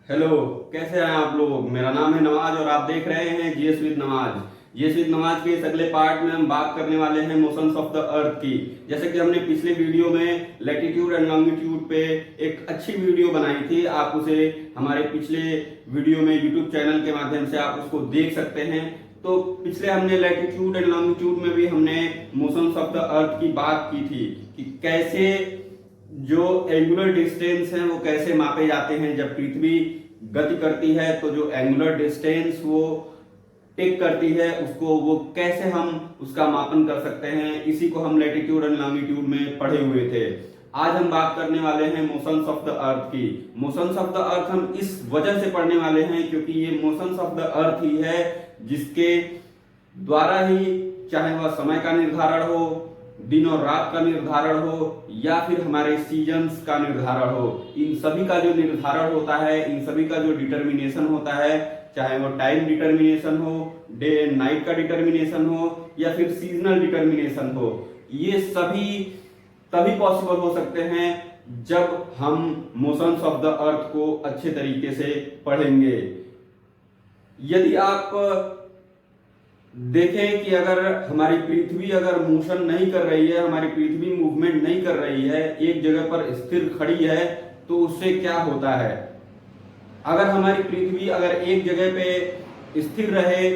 Hello. कैसे हैं आप लोग? मेरा नाम है नवाज और आप देख रहे हैं GS with Nawaz. GS with Nawaz के इस अगले पार्ट में हम बात करने वाले हैं मोशंस ऑफ द अर्थ की। जैसे कि हमने पिछले वीडियो में लैटिट्यूड एंड लॉन्गिट्यूड पे एक अच्छी वीडियो बनाई थी, आप उसे हमारे पिछले वीडियो में यूट्यूब चैनल के माध्यम से आप उसको देख सकते हैं। तो पिछले हमने लैटिट्यूड एंड लॉन्गिट्यूड में भी हमने मोशंस ऑफ द अर्थ की बात की थी कि कैसे जो एंगुलर डिस्टेंस है वो कैसे मापे जाते हैं। जब पृथ्वी गति करती है तो जो एंगुलर डिस्टेंस वो टेक करती है उसको वो कैसे हम उसका मापन कर सकते हैं, इसी को हम लैटिट्यूड एंड लॉन्गिट्यूड में पढ़े हुए थे। आज हम बात करने वाले हैं मोशंस ऑफ द अर्थ की। मोशंस ऑफ द अर्थ हम इस वजह से पढ़ने वाले हैं क्योंकि ये मोशंस ऑफ द अर्थ ही है जिसके द्वारा ही, चाहे वह समय का निर्धारण हो, दिन और रात का निर्धारण हो या फिर हमारे सीजन्स का निर्धारण हो, इन सभी का जो निर्धारण होता है, इन सभी का जो डिटर्मिनेशन होता है, चाहे वो टाइम डिटर्मिनेशन हो, डे एंड नाइट का डिटर्मिनेशन हो या फिर सीजनल डिटर्मिनेशन हो, ये सभी तभी पॉसिबल हो सकते हैं जब हम मोशंस ऑफ द अर्थ को अच्छे तरीके से पढ़ेंगे। यदि आप देखें कि अगर हमारी पृथ्वी अगर मोशन नहीं कर रही है, हमारी पृथ्वी मूवमेंट नहीं कर रही है, एक जगह पर स्थिर खड़ी है, तो उससे क्या होता है? अगर हमारी पृथ्वी अगर एक जगह पे स्थिर रहे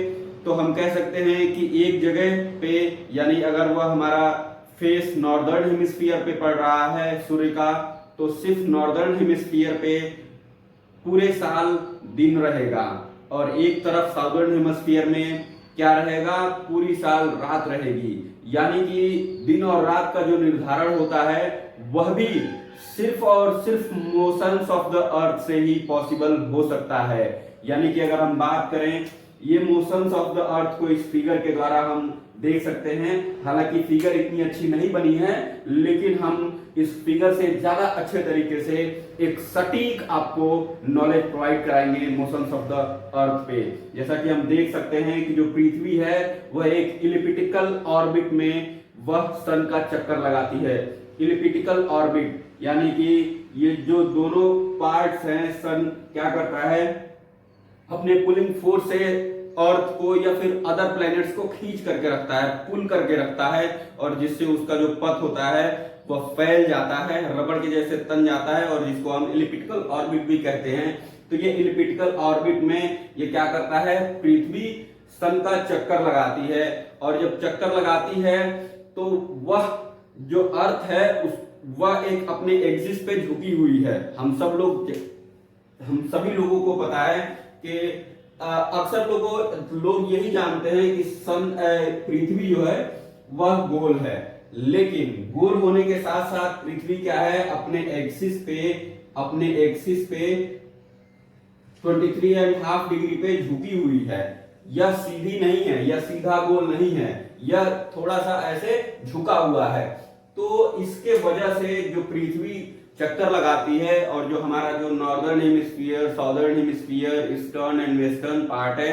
तो हम कह सकते हैं कि एक जगह पे, यानी अगर वह हमारा फेस नॉर्दर्न हेमिस्फीयर पे पड़ रहा है सूर्य का, तो सिर्फ नॉर्दर्न हेमिस्फीयर पे पूरे साल दिन रहेगा और एक तरफ साउदर्न हेमिस्फीयर में क्या रहेगा, पूरी साल रात रहेगी। यानी कि दिन और रात का जो निर्धारण होता है वह भी सिर्फ और सिर्फ मोशंस ऑफ द अर्थ से ही पॉसिबल हो सकता है। यानी कि अगर हम बात करें, ये मोशंस ऑफ द अर्थ को इस फिगर के द्वारा हम देख सकते हैं। हालांकि फिगर इतनी अच्छी नहीं बनी है, लेकिन हम इस फिगर से ज्यादा अच्छे तरीके से एक सटीक आपको नॉलेज प्रोवाइड कराएंगे मोशंस ऑफ द अर्थ पे। जैसा कि हम देख सकते हैं कि जो पृथ्वी है वह एक इलिप्टिकल ऑर्बिट में वह सन का चक्कर लगाती है। इलिप्टिकल ऑर्बिट यानी कि ये जो दोनों पार्ट्स हैं, सन क्या करता है, अपने पुलिंग फोर्स से अर्थ को या फिर अदर प्लैनेट्स को खींच करके रखता है, पुल करके रखता है, और जिससे उसका जो पथ होता है वह फैल जाता है, रबड़ के जैसे तन जाता है, और जिसको हम इलिप्टिकल ऑर्बिट भी कहते हैं। तो ये इलिप्टिकल ऑर्बिट में ये क्या करता है, पृथ्वी सन का चक्कर लगाती है, और जब चक्कर लगाती है तो वह जो अर्थ है वह एक अपने एक्सिस पे झुकी हुई है। हम सभी लोगों को पता है कि अक्सर लोग यही जानते हैं कि पृथ्वी जो है वह गोल है, लेकिन गोल होने के साथ साथ पृथ्वी क्या है, अपने एक्सिस पे 23.5 डिग्री पे झुकी हुई है। यह सीधी नहीं है, यह सीधा गोल नहीं है, यह थोड़ा सा ऐसे झुका हुआ है। तो इसके वजह से जो पृथ्वी चक्कर लगाती है और जो हमारा जो northern hemisphere, southern hemisphere, eastern and western part है,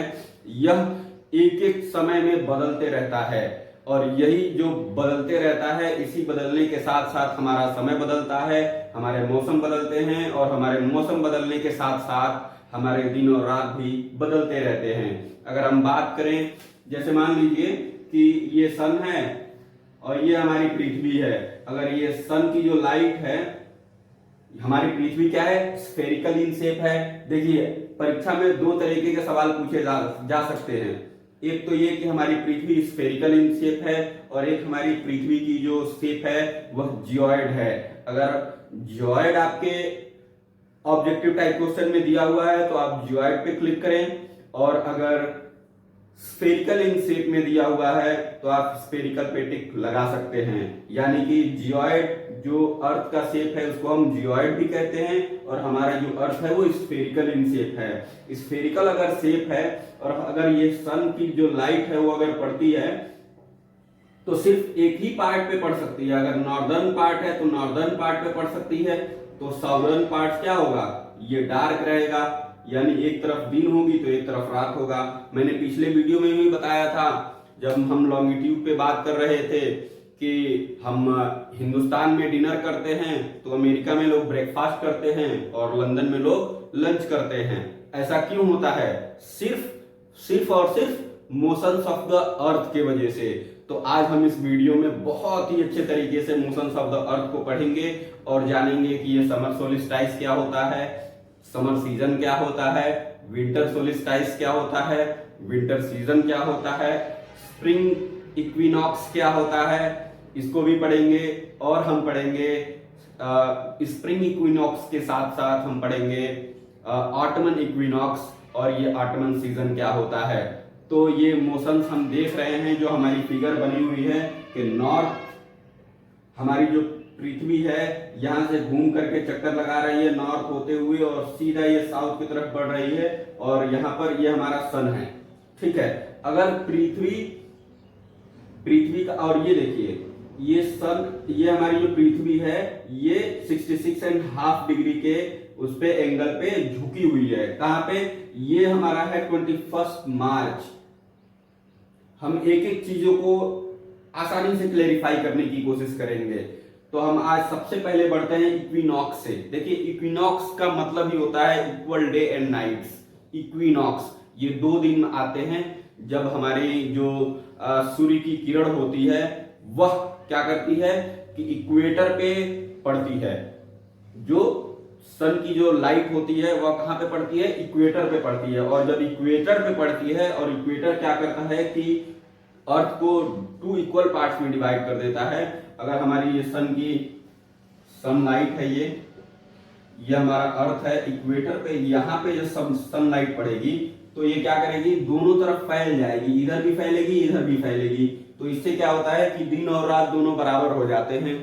यह एक एक समय में बदलते रहता है, और यही जो बदलते रहता है, इसी बदलने के साथ साथ हमारा समय बदलता है, हमारे मौसम बदलते हैं, और हमारे मौसम बदलने के साथ साथ हमारे दिन और रात भी बदलते रहते हैं। अगर हम बात करें, जैसे मान लीजिए कि ये सन है और ये हमारी पृथ्वी है। अगर ये सन की जो लाइट है, हमारी पृथ्वी क्या है, स्फेरिकल इन शेप है। देखिए, परीक्षा में दो तरीके के सवाल पूछे जा सकते हैं। एक तो ये कि हमारी पृथ्वी स्फेरिकल इन शेप है, और एक हमारी पृथ्वी की जो शेप है वह जियोइड है। अगर जियोइड आपके ऑब्जेक्टिव टाइप क्वेश्चन में दिया हुआ है तो आप जियोइड पे क्लिक करें, और अगर स्फेरिकल इन शेप में दिया हुआ है तो आप स्फेरिकल पे टिक लगा सकते हैं। यानी कि जियोइड जो अर्थ का शेप है उसको हम जियोइड भी कहते हैं, और हमारा जो अर्थ है वो स्फेरिकल इन शेप है। स्फेरिकल अगर शेप है और अगर ये सन की जो लाइट है वो अगर पड़ती है तो सिर्फ एक ही पार्ट पे पड़ सकती है। अगर नॉर्दर्न पार्ट है तो नॉर्दर्न पार्ट पे पड़ सकती है, तो साउदर्न पार्ट क्या होगा, ये डार्क रहेगा, यानी एक तरफ दिन होगी तो एक तरफ रात होगा। मैंने पिछले वीडियो में भी बताया था, जब हम लॉन्गिट्यूड पे बात कर रहे थे, कि हम हिंदुस्तान में डिनर करते हैं तो अमेरिका में लोग ब्रेकफास्ट करते हैं और लंदन में लोग लंच करते हैं। ऐसा क्यों होता है? सिर्फ और सिर्फ मोशंस ऑफ द अर्थ के वजह से। तो आज हम इस वीडियो में बहुत ही अच्छे तरीके से मोशंस ऑफ द अर्थ को पढ़ेंगे और जानेंगे कि ये समर सोलिस्टाइस क्या होता है, समर सीजन क्या होता है, विंटर सोलिस्टाइस क्या होता है, विंटर सीजन क्या होता है, स्प्रिंग इक्विनॉक्स क्या होता है, इसको भी पढ़ेंगे। और हम पढ़ेंगे स्प्रिंग इक्विनॉक्स के साथ साथ हम पढ़ेंगे ऑटमन इक्विनॉक्स और ये ऑटमन सीजन क्या होता है। तो ये मोशंस हम देख रहे हैं, जो हमारी फिगर बनी हुई है कि नॉर्थ, हमारी जो पृथ्वी है यहाँ से घूम करके चक्कर लगा रही है नॉर्थ होते हुए और सीधा ये साउथ की तरफ बढ़ रही है और यहाँ पर ये हमारा सन है। ठीक है, अगर पृथ्वी का, और ये देखिए ये सन, ये हमारी जो पृथ्वी है ये 66.5 डिग्री के उस पे एंगल पे झुकी हुई है। कहां पे? ये हमारा है 21 मार्च। हम एक एक चीजों को आसानी से क्लेरिफाई करने की कोशिश करेंगे। तो हम आज सबसे पहले बढ़ते हैं इक्विनॉक्स से। देखिए इक्विनॉक्स का मतलब ही होता है equal day and nights. Equinox ये 2 दिन आते हैं जब हमारी जो सूर्य की किरण होती है वह क्या करती है कि इक्वेटर पे पड़ती है। जो सन की जो लाइट होती है वह कहां पे पड़ती है? इक्वेटर पे पड़ती है। और जब इक्वेटर पे पड़ती है, और इक्वेटर क्या करता है कि अर्थ को 2 इक्वल पार्ट्स में डिवाइड कर देता है। अगर हमारी ये सन की सनलाइट है, ये हमारा अर्थ है, इक्वेटर पे यहाँ पे जो सनलाइट पड़ेगी तो ये क्या करेगी? दोनों तरफ फैल जाएगी, इधर भी फैलेगी इधर भी फैलेगी। तो इससे क्या होता है कि दिन और रात दोनों बराबर हो जाते हैं।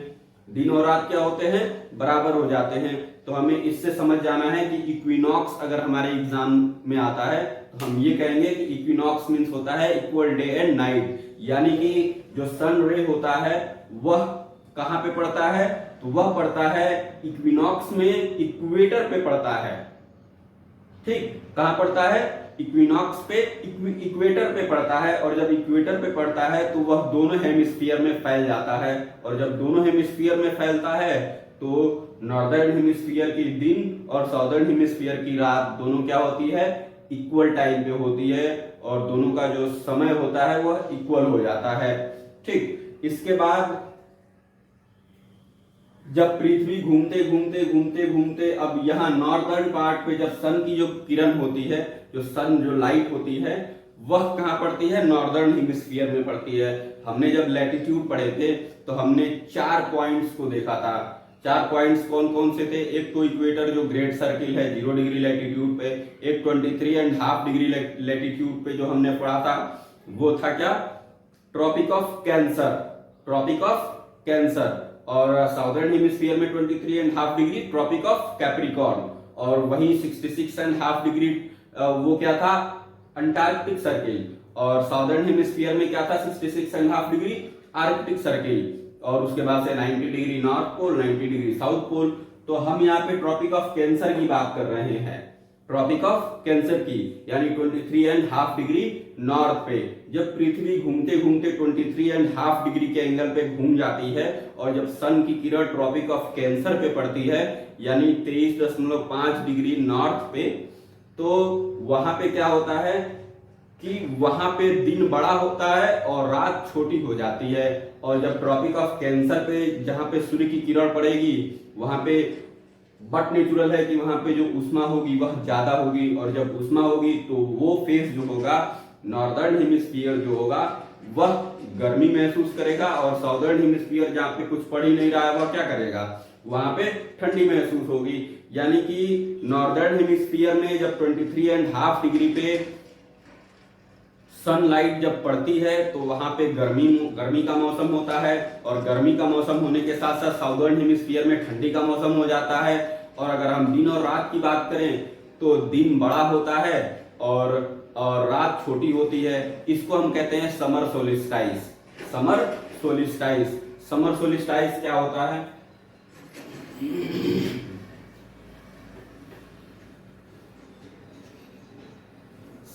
दिन और रात क्या होते हैं? बराबर हो जाते हैं। तो हमें इससे समझ जाना है कि इक्विनॉक्स अगर हमारे एग्जाम में आता है तो हम ये कहेंगे कि इक्विनॉक्स मींस होता है इक्वल डे एंड नाइट, यानी कि जो सन रे होता है वह कहां पे पड़ता है? तो वह पड़ता है इक्विनॉक्स में, इक्वेटर पे पड़ता है। ठीक, कहां पड़ता है? इक्विनॉक्स पे, इक्वेटर पे पड़ता है। और जब इक्वेटर पे पड़ता है तो वह दोनों हेमिस्फीयर में फैल जाता है। और जब दोनों हेमिस्फीयर में फैलता है तो नॉर्दर्न हेमिस्फीयर की दिन और साउदर्न हेमिस्फीयर की रात दोनों क्या होती है? इक्वल टाइम पे होती है और दोनों का जो समय होता है वह इक्वल हो जाता है। ठीक, इसके बाद जब पृथ्वी घूमते घूमते घूमते घूमते अब यहाँ नॉर्दर्न पार्ट पे जब सन की जो किरण होती है, जो सन जो लाइट होती है वह कहां पड़ती है? नॉर्दर्न हेमिस्फीयर में पड़ती है। हमने जब लैटिट्यूड पढ़े थे तो हमने 4 पॉइंट्स को देखा था। 4 पॉइंट्स कौन कौन से थे? एक तो इक्वेटर जो ग्रेट सर्किल है 0 डिग्री लैटिट्यूड पे, एक 23.5 डिग्री लैटिट्यूड पे जो हमने पढ़ा था वो था क्या? Tropic of cancer, tropic of cancer. और साउदर्न हेमिस्फीयर में 23.5 डिग्री ट्रॉपिक ऑफ कैप्रिकॉर्न। और वहीं 66.5 डिग्री वो क्या था? Antarctic circle. और साउदर्न हेमिस्फीयर में क्या था? 66.5 डिग्री आर्कटिक सर्किल। और उसके बाद से 90 degree north pole, 90 degree south pole. तो हम यहाँ पे ट्रॉपिक ऑफ कैंसर की बात कर रहे हैं, ट्रॉपिक ऑफ कैंसर की, यानी 23.5 डिग्री नॉर्थ पे जब पृथ्वी घूमते घूमते 23.5 डिग्री के एंगल पे घूम जाती है और जब सन की किरण ट्रॉपिक ऑफ कैंसर पे पड़ती है यानी 23.5 डिग्री नॉर्थ पे, तो वहां पे क्या होता है कि वहां पे दिन बड़ा होता है और रात छोटी हो जाती है। और जब ट्रॉपिक ऑफ कैंसर पे जहां पे सूर्य की किरण पड़ेगी वहां पे बट नेचुरल है कि वहां पे जो उष्मा होगी वह ज्यादा होगी। और जब उष्मा होगी तो वो फेस जो होगा, नॉर्दर्न हेमिस्फीयर जो होगा वह गर्मी महसूस करेगा और साउदर्न हेमिस्फीयर जहां पे कुछ पड़ ही नहीं रहा है वह क्या करेगा? वहां पे ठंडी महसूस होगी। यानी कि नॉर्दर्न हेमिस्फीयर में जब 23.5 डिग्री पे सनलाइट जब पड़ती है तो वहां पे गर्मी का मौसम होता है। और गर्मी का मौसम होने के साथ साथ साउदर्न हेमिस्फीयर में ठंडी का मौसम हो जाता है। और अगर हम दिन और रात की बात करें तो दिन बड़ा होता है और रात छोटी होती है। इसको हम कहते हैं समर सोलिस्टाइस। समर सोलिस्टाइस, समर सोलिस्टाइस क्या होता है?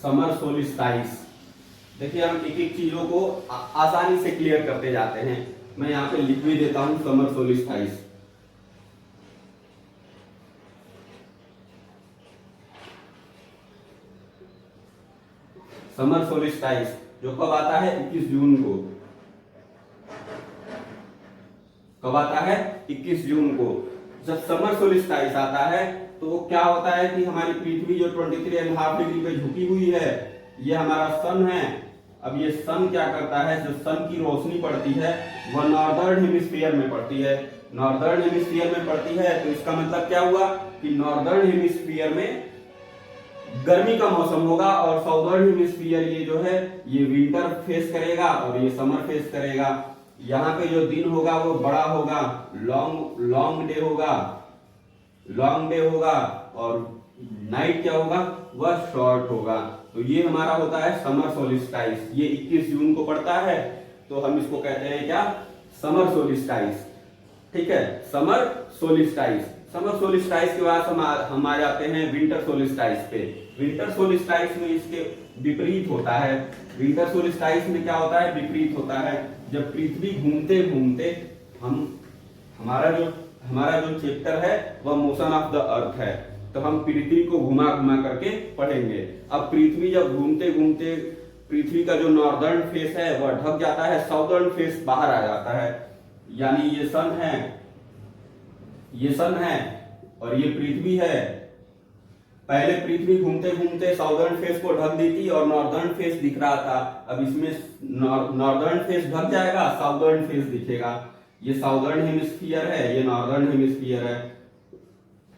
समर सोलिस्टाइस, देखिए हम एक एक चीजों को आसानी से क्लियर करते जाते हैं। मैं यहाँ पे लिख भी देता हूं समर सोलिस्टाइस। समर सोलिस्टाइस, जो कब आता है 21 जून को। कब आता है 21 जून को। जब समर सोलिस्टाइस आता है तो क्या होता है कि हमारी पृथ्वी जो 23.5 डिग्री पे झुकी हुई है, ये हमारा सन है। अब ये सन क्या करता है, जो सन की रोशनी पड़ती है वह नॉर्दर्न हेमिस्फीयर में पड़ती है। नॉर्दर्न हेमिस्फीयर में पड़ती है तो इसका मतलब क्या हुआ कि नॉर्दर्न हेमिस्फीयर में गर्मी का मौसम होगा और साउदर्न हेमिस्फीयर ये जो है ये विंटर फेस करेगा और ये समर फेस करेगा। यहाँ पे जो दिन होगा वो बड़ा होगा, लॉन्ग डे होगा, लॉन्ग डे होगा, और नाइट क्या होगा, वह शॉर्ट होगा। तो ये हमारा होता है समर सोलिस्टाइस। ये 21 जून को पड़ता है तो हम इसको कहते हैं क्या, समर सोलिस्टाइस। ठीक है, समर सोलिस्टाइस। समर सोलिस्टाइस के बाद हम आ जाते हैं विंटर सोलिस्टाइस पे। विंटर सोलिस्टाइस में इसके विपरीत होता है। विंटर सोलिस्टाइस में क्या होता है, विपरीत होता है। जब पृथ्वी घूमते घूमते हमारा जो चैप्टर है वह मोशन ऑफ द अर्थ है, तो हम पृथ्वी को घुमा घुमा करके पढ़ेंगे। अब पृथ्वी जब घूमते घूमते पृथ्वी का जो नॉर्दर्न फेस है वह ढक जाता है, साउदर्न फेस बाहर आ जाता है। यानी ये सन है, ये सन है और ये पृथ्वी है। पहले पृथ्वी घूमते घूमते साउदर्न फेस को ढक देती और नॉर्दर्न फेस दिख रहा था। अब इसमें नॉर्दर्न फेस ढक जाएगा, साउदर्न फेस दिखेगा। ये साउदर्न हेमिस्फीयर है, ये नॉर्दर्न हेमिस्फीयर है।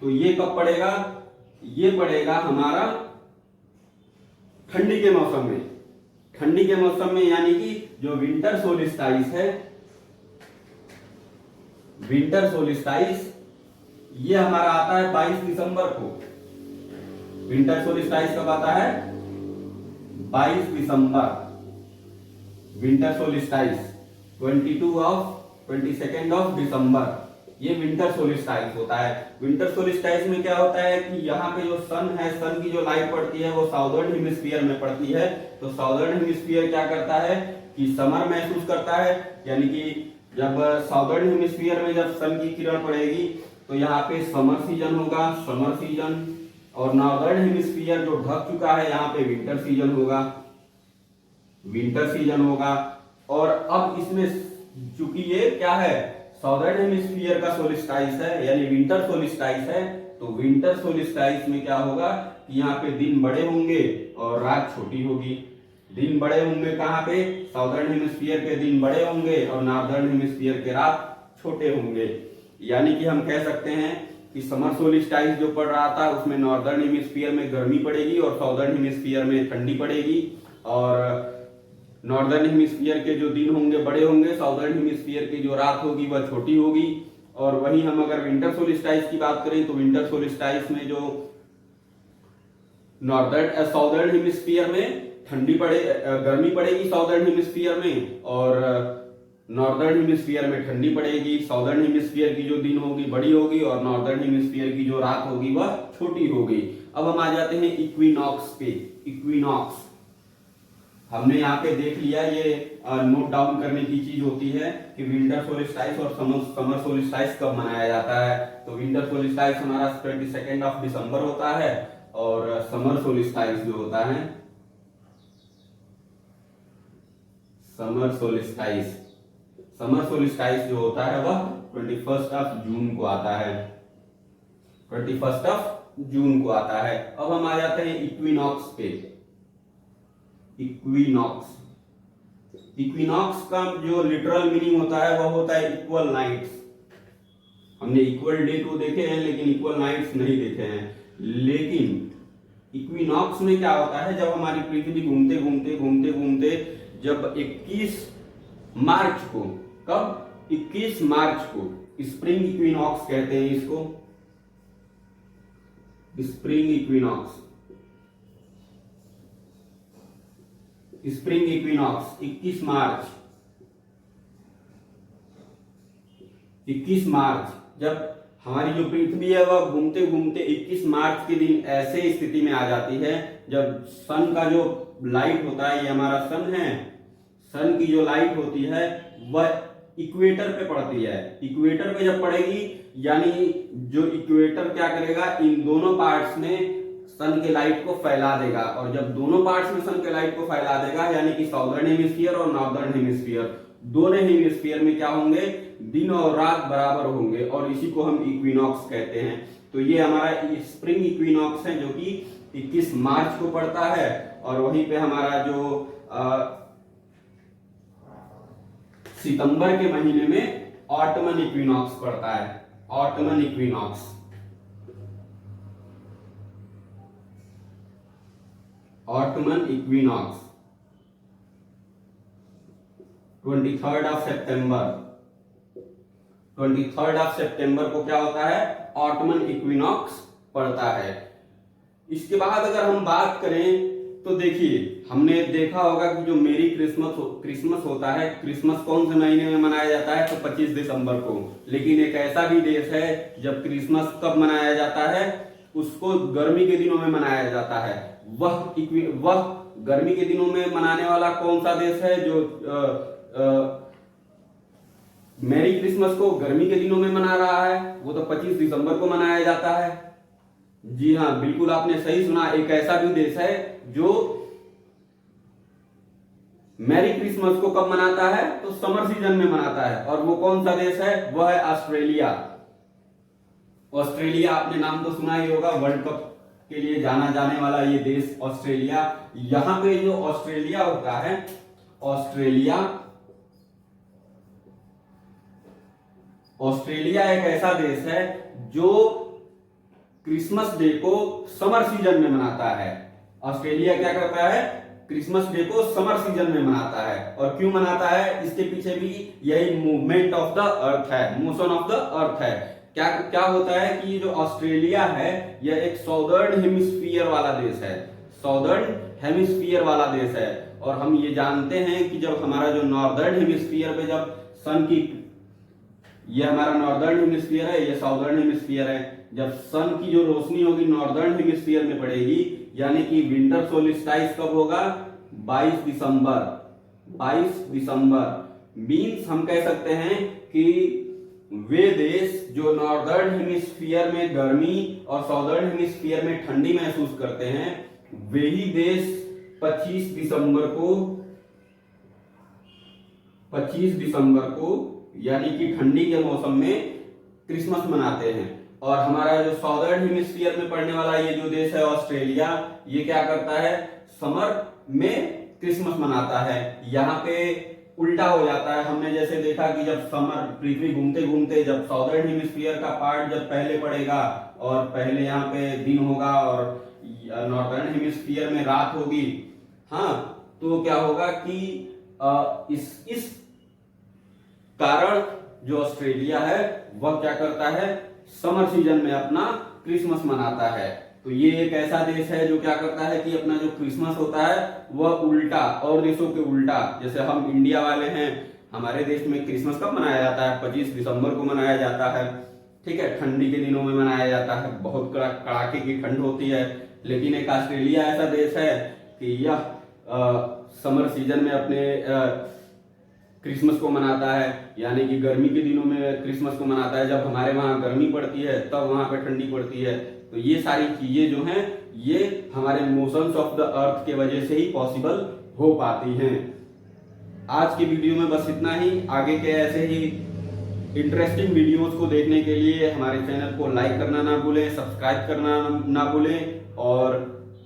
तो ये कब पड़ेगा, ये पड़ेगा हमारा ठंडी के मौसम में। ठंडी के मौसम में यानी कि जो विंटर सोलिस्टाइस है, विंटर सोलिस्टाइस ये हमारा आता है 22 दिसंबर को। विंटर सोलिस्टाइस कब आता है, 22 दिसंबर। विंटर सोलिस्टाइस 22nd ऑफ दिसंबर, ये विंटर सोलिस्टाइस होता है। विंटर सोलिस्टाइस में क्या होता है कि यहाँ पे जो सन है, सन की जो लाइट पड़ती है वो साउदर्न हेमिस्फीयर में पड़ती है। तो साउदर्न हेमिस्फीयर क्या करता है कि समर महसूस करता है। यानी कि जब साउदर्न हेमिस्फीयर में जब सन की किरण पड़ेगी तो यहाँ पे समर सीजन होगा, समर सीजन। और नॉर्दर्न हेमिस्फीयर जो ढक चुका है यहाँ पे विंटर सीजन होगा, विंटर सीजन होगा। और अब इसमें चूंकि ये क्या है, साउदर्न हेमिस्फीयर का सोलिस्टाइस है यानी विंटर सोलिस्टाइस है, तो विंटर सोलिस्टाइस में क्या होगा कि यहाँ पे दिन बड़े होंगे और रात छोटी होगी। दिन बड़े होंगे कहाँ पे, साउदर्न हेमिस्फीयर के दिन बड़े होंगे और नॉर्दर्न हेमिस्फीयर के रात छोटे होंगे। यानी कि हम कह सकते हैं कि समर सोलिस्टाइस जो पड़ रहा था उसमें नॉर्दर्न हेमिस्फीयर में गर्मी पड़ेगी और साउदर्न हेमिस्फीयर में ठंडी पड़ेगी। और नॉर्दर्न हेमिस्फीयर के जो दिन होंगे बड़े होंगे, साउदर्न हेमिस्फीयर की जो रात होगी वह छोटी होगी। और वही हम अगर विंटर सोलिस्टाइस की बात करें तो विंटर सोलिस्टाइस में जो साउदर्न हेमिस्फीयर में गर्मी पड़ेगी साउदर्न हेमिस्फीयर में, और नॉर्दर्न हेमिस्फीयर में ठंडी पड़ेगी। साउदर्न हेमिस्फीयर की जो दिन होगी बड़ी होगी और नॉर्दर्न हेमिस्फीयर की जो रात होगी वह छोटी होगी। अब हम आ जाते हैं इक्विनॉक्स पे। इक्विनॉक्स हमने यहाँ पे देख लिया, ये नोट डाउन करने की चीज होती है कि विंटर सोलिस्टाइस और समर सोलिस्टाइस कब मनाया जाता है। तो विंटर सोलिस्टाइस हमारा 22nd ऑफ दिसंबर होता है और समर सोलिस्टाइस जो होता है, समर सोलिस्टाइस जो होता है वह 21 ऑफ जून को आता है, 21 ऑफ जून को आता है। अब हम आ जाते हैं इक्विनॉक्स पे। इक्विनॉक्स का जो लिटरल मीनिंग होता है वह होता है इक्वल नाइट्स। हमने इक्वल डे तो देखे हैं लेकिन इक्वल नाइट्स नहीं देखे हैं। लेकिन इक्विनॉक्स में क्या होता है, जब हमारी पृथ्वी घूमते घूमते जब 21 मार्च को, कब 21 मार्च को स्प्रिंग इक्विनॉक्स कहते हैं इसको, स्प्रिंग इक्विनॉक्स। स्प्रिंग इक्विनॉक्स 21 मार्च जब हमारी जो पृथ्वी है वह घूमते घूमते 21 मार्च के दिन ऐसे स्थिति में आ जाती है जब सन का जो लाइट होता है, ये हमारा सन है, सन की जो लाइट होती है वह इक्वेटर पे पड़ती है। इक्वेटर पे जब पड़ेगी यानी जो इक्वेटर क्या करेगा, इन दोनों पार्ट्स में सन के लाइट को फैला देगा। और जब दोनों पार्ट्स में सन के लाइट को फैला देगा, यानी कि साउदर्न हेमिस्फीयर और नॉर्दर्न हेमिस्फीयर, दोनों हेमिस्फीयर में क्या होंगे, दिन और रात बराबर होंगे, और इसी को हम इक्विनॉक्स कहते हैं। तो ये हमारा स्प्रिंग इक्विनॉक्स है, जो कि 21 मार्च को पड़ता है। और वहीं पे हमारा जो सितंबर के महीने में ऑटमन इक्विनॉक्स पड़ता है, autumn equinox. Autumn equinox 23rd of September, 23rd of September को क्या होता है, ऑटमन इक्विनॉक्स पड़ता है। इसके बाद अगर हम बात करें तो देखिए, हमने देखा होगा कि जो मेरी क्रिसमस होता है, क्रिसमस कौन से महीने में मनाया जाता है, तो 25 दिसंबर को। लेकिन एक ऐसा भी देश है जब क्रिसमस कब मनाया जाता है, उसको गर्मी के दिनों में मनाया जाता है। वह गर्मी के दिनों में मनाने वाला कौन सा देश है जो मेरी क्रिसमस को गर्मी के दिनों में मना रहा है, वो तो 25 दिसंबर को मनाया जाता है। जी हाँ, बिल्कुल आपने सही सुना, एक ऐसा भी देश है जो मैरी क्रिसमस को कब मनाता है, तो समर सीजन में मनाता है। और वो कौन सा देश है, वह है ऑस्ट्रेलिया। ऑस्ट्रेलिया, आपने नाम तो सुना ही होगा, वर्ल्ड कप के लिए जाना जाने वाला ये देश ऑस्ट्रेलिया। यहां पे जो ऑस्ट्रेलिया होता है, ऑस्ट्रेलिया एक ऐसा देश है जो क्रिसमस डे को समर सीजन में मनाता है। ऑस्ट्रेलिया क्या करता है, क्रिसमस डे को समर सीजन में मनाता है। और क्यों मनाता है, इसके पीछे भी यही मूवमेंट ऑफ द अर्थ है, मोशन ऑफ द अर्थ है। क्या क्या होता है कि जो ऑस्ट्रेलिया है, यह एक साउदर्न हेमिस्फीयर वाला देश है, साउदर्न हेमिस्फीयर वाला देश है। और हम ये जानते हैं कि जब हमारा जो नॉर्दर्न हेमिस्फीयर पे जब सन की, ये हमारा नॉर्दर्न हेमिस्फीयर है, ये साउदर्न हेमिस्फीयर है, जब सन की जो रोशनी होगी नॉर्दर्न हेमिस्फीयर में पड़ेगी, यानी कि विंटर सोलिस्टाइस कब होगा, 22 दिसंबर। 22 दिसंबर मीन्स हम कह सकते हैं कि वे देश जो नॉर्दर्न हेमिस्फीयर में गर्मी और साउदर्न हेमिस्फीयर में ठंडी महसूस करते हैं, वे ही देश 25 दिसंबर को यानी कि ठंडी के मौसम में क्रिसमस मनाते हैं। और हमारा जो साउदर्न हेमिस्फीयर में पड़ने वाला ये जो देश है ऑस्ट्रेलिया, ये क्या करता है, समर में क्रिसमस मनाता है। यहाँ पे उल्टा हो जाता है। हमने जैसे देखा कि जब समर, पृथ्वी घूमते घूमते जब साउदर्न हेमिस्फीयर का पार्ट जब पहले पड़ेगा और पहले यहाँ पे दिन होगा और नॉर्दर्न हेमिस्फीयर में रात होगी, हाँ, तो क्या होगा कि इस कारण जो ऑस्ट्रेलिया है वह क्या करता है, समर सीजन में अपना क्रिसमस मनाता है। तो ये एक ऐसा देश है जो क्या करता है कि अपना जो क्रिसमस होता है वह उल्टा, और देशों के उल्टा, जैसे हम इंडिया वाले हैं, हमारे देश में क्रिसमस कब मनाया जाता है, 25 दिसंबर को मनाया जाता है, ठीक है, ठंडी के दिनों में मनाया जाता है, बहुत कड़ाके की ठंड होती है। लेकिन एक ऑस्ट्रेलिया ऐसा देश है कि यह समर सीजन में अपने क्रिसमस को मनाता है, यानी कि गर्मी के दिनों में क्रिसमस को मनाता है। जब हमारे वहां गर्मी पड़ती है तब वहां पे ठंडी पड़ती है। तो ये सारी चीजें जो हैं, ये हमारे मोशंस ऑफ द अर्थ के वजह से ही पॉसिबल हो पाती हैं। आज की वीडियो में बस इतना ही। आगे के ऐसे ही इंटरेस्टिंग वीडियोस को देखने के लिए हमारे चैनल को लाइक करना ना भूलें, सब्सक्राइब करना ना भूलें, और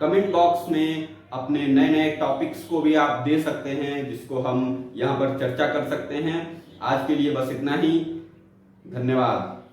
कमेंट बॉक्स में अपने नए नए टॉपिक्स को भी आप दे सकते हैं, जिसको हम यहाँ पर चर्चा कर सकते हैं। आज के लिए बस इतना ही। धन्यवाद।